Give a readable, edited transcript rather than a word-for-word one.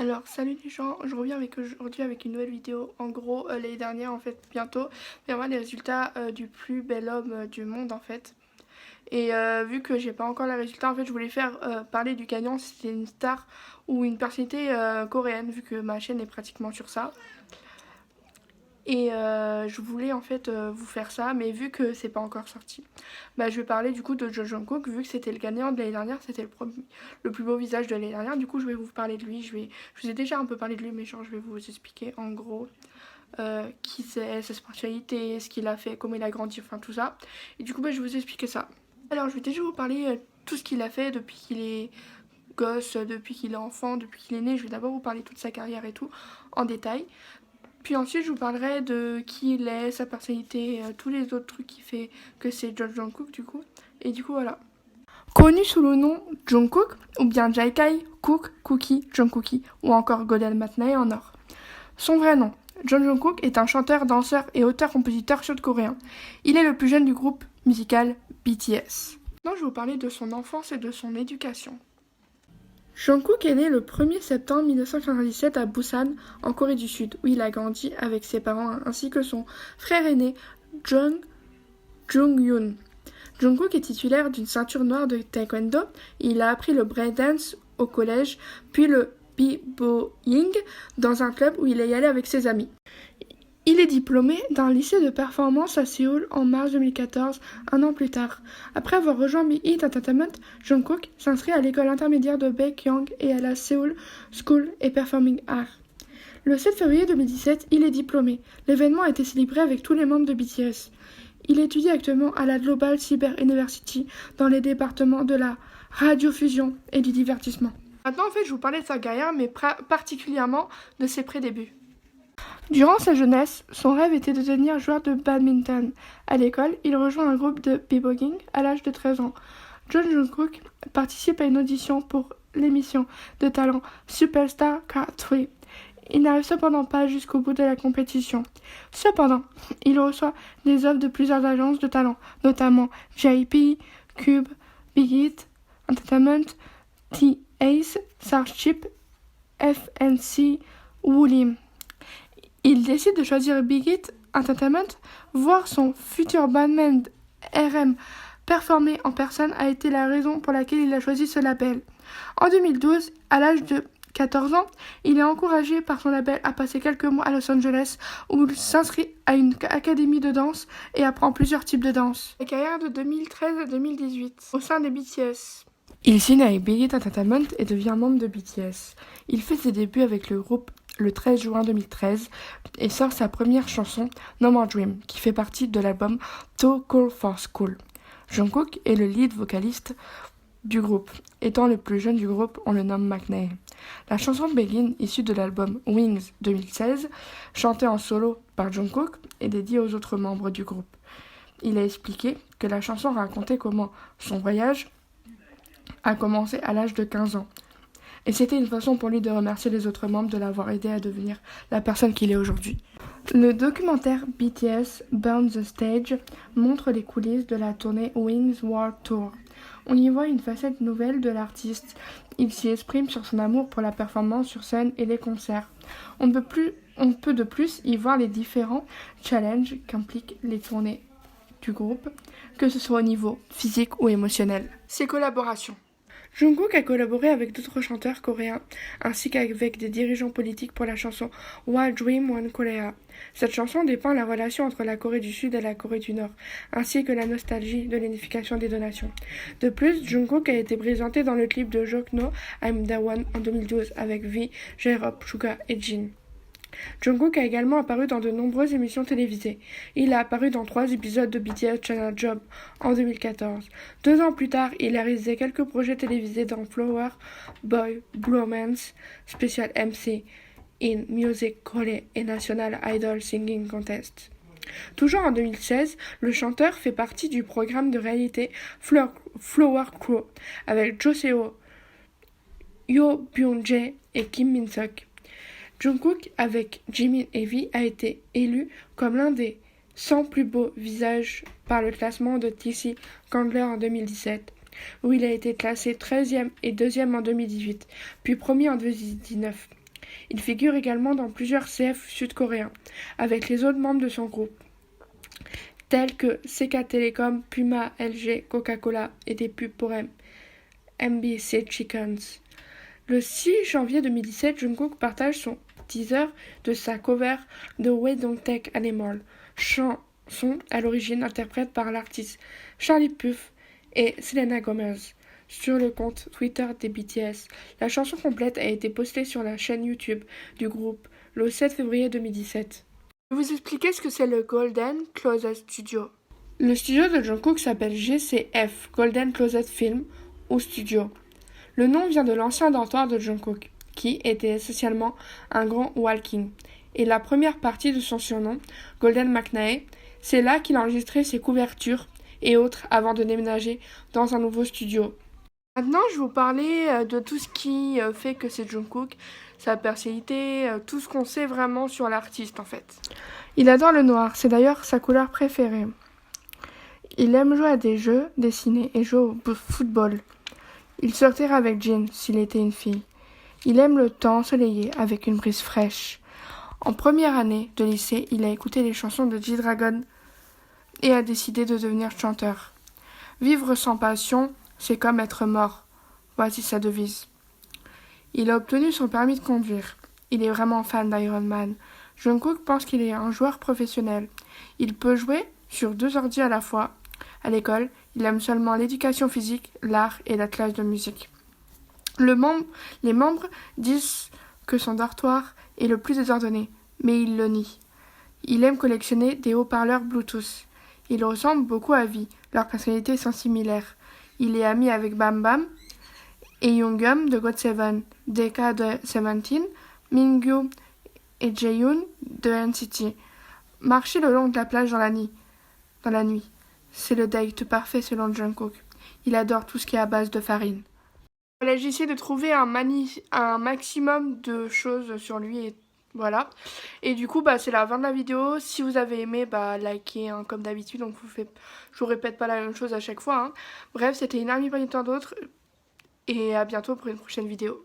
Alors, salut les gens, je reviens aujourd'hui avec une nouvelle vidéo. En gros, l'année dernière, en fait, bientôt, il y aura les résultats du plus bel homme du monde, en fait. Et vu que j'ai pas encore les résultats, en fait, je voulais faire parler du gagnant si c'était une star ou une personnalité coréenne, vu que ma chaîne est pratiquement sur ça. Et je voulais en fait vous faire ça, mais vu que c'est pas encore sorti, bah, je vais parler du coup de Jo Jungkook, vu que c'était le gagnant de l'année dernière, c'était le plus beau visage de l'année dernière. Du coup, je vais vous parler de lui. Je vous ai déjà un peu parlé de lui, mais genre, je vais vous expliquer en gros qui c'est, sa spiritualité, ce qu'il a fait, comment il a grandi, enfin tout ça. Et du coup, bah, je vais vous expliquer ça. Alors, je vais déjà vous parler tout ce qu'il a fait depuis qu'il est gosse, depuis qu'il est enfant, depuis qu'il est né. Je vais d'abord vous parler de toute sa carrière et tout en détail. Puis ensuite, je vous parlerai de qui il est, sa personnalité, tous les autres trucs qui fait que c'est Jo Jungkook du coup. Et du coup, voilà. Connu sous le nom Jungkook, ou bien Jaikai, Kook, Cookie, Jungkookie, ou encore Golden Matnae en or. Son vrai nom, Jo Jungkook, est un chanteur, danseur et auteur-compositeur sud-coréen. Il est le plus jeune du groupe musical BTS. Maintenant, je vais vous parler de son enfance et de son éducation. Jungkook est né le 1er septembre 1997 à Busan, en Corée du Sud, où il a grandi avec ses parents ainsi que son frère aîné, Jung Jung-yoon. Jungkook est titulaire d'une ceinture noire de taekwondo. Il a appris le breakdance au collège, puis le b-boying dans un club où il est allé avec ses amis. Il est diplômé d'un lycée de performance à Séoul en mars 2014, un an plus tard. Après avoir rejoint Big Hit Entertainment, Jungkook s'inscrit à l'école intermédiaire de Baekhyun et à la Seoul School of Performing Arts. Le 7 février 2017, il est diplômé. L'événement a été célébré avec tous les membres de BTS. Il étudie actuellement à la Global Cyber University dans les départements de la radiofusion et du divertissement. Maintenant, en fait, je vous parlais de sa carrière, mais particulièrement de ses prédébuts. Durant sa jeunesse, son rêve était de devenir joueur de badminton. À l'école, il rejoint un groupe de b-boying à l'âge de 13 ans. Jo Jungkook participe à une audition pour l'émission de talent Superstar Car 3. Il n'arrive cependant pas jusqu'au bout de la compétition. Cependant, il reçoit des offres de plusieurs agences de talent, notamment JYP, Cube, Big Hit Entertainment, T-Ace, Starship, FNC, Woolim. Il décide de choisir Big Hit Entertainment. Voir son futur bandman RM performer en personne a été la raison pour laquelle il a choisi ce label. En 2012, à l'âge de 14 ans, il est encouragé par son label à passer quelques mois à Los Angeles où il s'inscrit à une académie de danse et apprend plusieurs types de danse. La carrière de 2013 à 2018 au sein des BTS. Il signe avec Big Hit Entertainment et devient membre de BTS. Il fait ses débuts avec le groupe le 13 juin 2013 et sort sa première chanson No More Dream qui fait partie de l'album Too Cool for School. Jungkook est le lead vocaliste du groupe. Étant le plus jeune du groupe, on le nomme McNae. La chanson Begin, issue de l'album Wings 2016, chantée en solo par Jungkook, est dédiée aux autres membres du groupe. Il a expliqué que la chanson racontait comment son voyage a commencé à l'âge de 15 ans. Et c'était une façon pour lui de remercier les autres membres de l'avoir aidé à devenir la personne qu'il est aujourd'hui. Le documentaire BTS Burn the Stage montre les coulisses de la tournée Wings World Tour. On y voit une facette nouvelle de l'artiste. Il s'y exprime sur son amour pour la performance sur scène et les concerts. On peut de plus y voir les différents challenges qu'impliquent les tournées du groupe, que ce soit au niveau physique ou émotionnel. Ses collaborations. Jungkook a collaboré avec d'autres chanteurs coréens, ainsi qu'avec des dirigeants politiques pour la chanson One Dream, One Korea. Cette chanson dépeint la relation entre la Corée du Sud et la Corée du Nord, ainsi que la nostalgie de l'unification des deux nations. De plus, Jungkook a été présenté dans le clip de Jokno I'm the One en 2012 avec V, J-Rob, Suga et Jin. Jungkook a également apparu dans de nombreuses émissions télévisées. Il a apparu dans 3 épisodes de BTS Channel Job en 2014. 2 ans plus tard, il a réalisé quelques projets télévisés dans Flower Boy Bromance, Special MC in Music Korea et National Idol Singing Contest. Toujours en 2016, le chanteur fait partie du programme de réalité Flower Crew avec Jo Seo, Yoo Byung-jae et Kim Min-seok. Jungkook, avec Jimin et V, a été élu comme l'un des 100 plus beaux visages par le classement de TC Candler en 2017, où il a été classé 13e et 2e en 2018, puis premier en 2019. Il figure également dans plusieurs CF sud-coréens, avec les autres membres de son groupe, tels que CK Telecom, Puma, LG, Coca-Cola et des pubs pour MBC Chickens. Le 6 janvier 2017, Jungkook partage son teaser de sa cover de We Don't Take Animal, chanson à l'origine interprète par l'artiste Charlie Puth et Selena Gomez, sur le compte Twitter des BTS. La chanson complète a été postée sur la chaîne YouTube du groupe le 7 février 2017. Je vais vous expliquer ce que c'est le Golden Closet Studio. Le studio de Jungkook s'appelle GCF, Golden Closet Film ou Studio. Le nom vient de l'ancien dortoir de Jungkook, qui était essentiellement un grand walking. Et la première partie de son surnom, Golden McNae, c'est là qu'il a enregistré ses couvertures et autres avant de déménager dans un nouveau studio. Maintenant, je vais vous parler de tout ce qui fait que c'est Jungkook, sa personnalité, tout ce qu'on sait vraiment sur l'artiste en fait. Il adore le noir, c'est d'ailleurs sa couleur préférée. Il aime jouer à des jeux, dessiner et jouer au football. Il sortirait avec Jin s'il était une fille. Il aime le temps ensoleillé avec une brise fraîche. En première année de lycée, il a écouté les chansons de G-Dragon et a décidé de devenir chanteur. Vivre sans passion, c'est comme être mort. Voici sa devise. Il a obtenu son permis de conduire. Il est vraiment fan d'Iron Man. Jungkook pense qu'il est un joueur professionnel. Il peut jouer sur 2 ordi à la fois. À l'école, il aime seulement l'éducation physique, l'art et la classe de musique. Les membres disent que son dortoir est le plus désordonné, mais il le nie. Il aime collectionner des haut-parleurs Bluetooth. Il ressemble beaucoup à V, leurs personnalités sont similaires. Il est ami avec Bam Bam et Youngum de GOT7, DK de Seventeen, Mingyu et Jaeyoon de NCT. Marcher le long de la plage dans la nuit. C'est le date parfait selon Jungkook. Il adore tout ce qui est à base de farine. Voilà, j'ai essayé de trouver un maximum de choses sur lui et voilà. Et du coup, c'est la fin de la vidéo. Si vous avez aimé, likez comme d'habitude. Donc je vous répète pas la même chose à chaque fois. Bref, c'était une amie parmi tant d'autres. Et à bientôt pour une prochaine vidéo.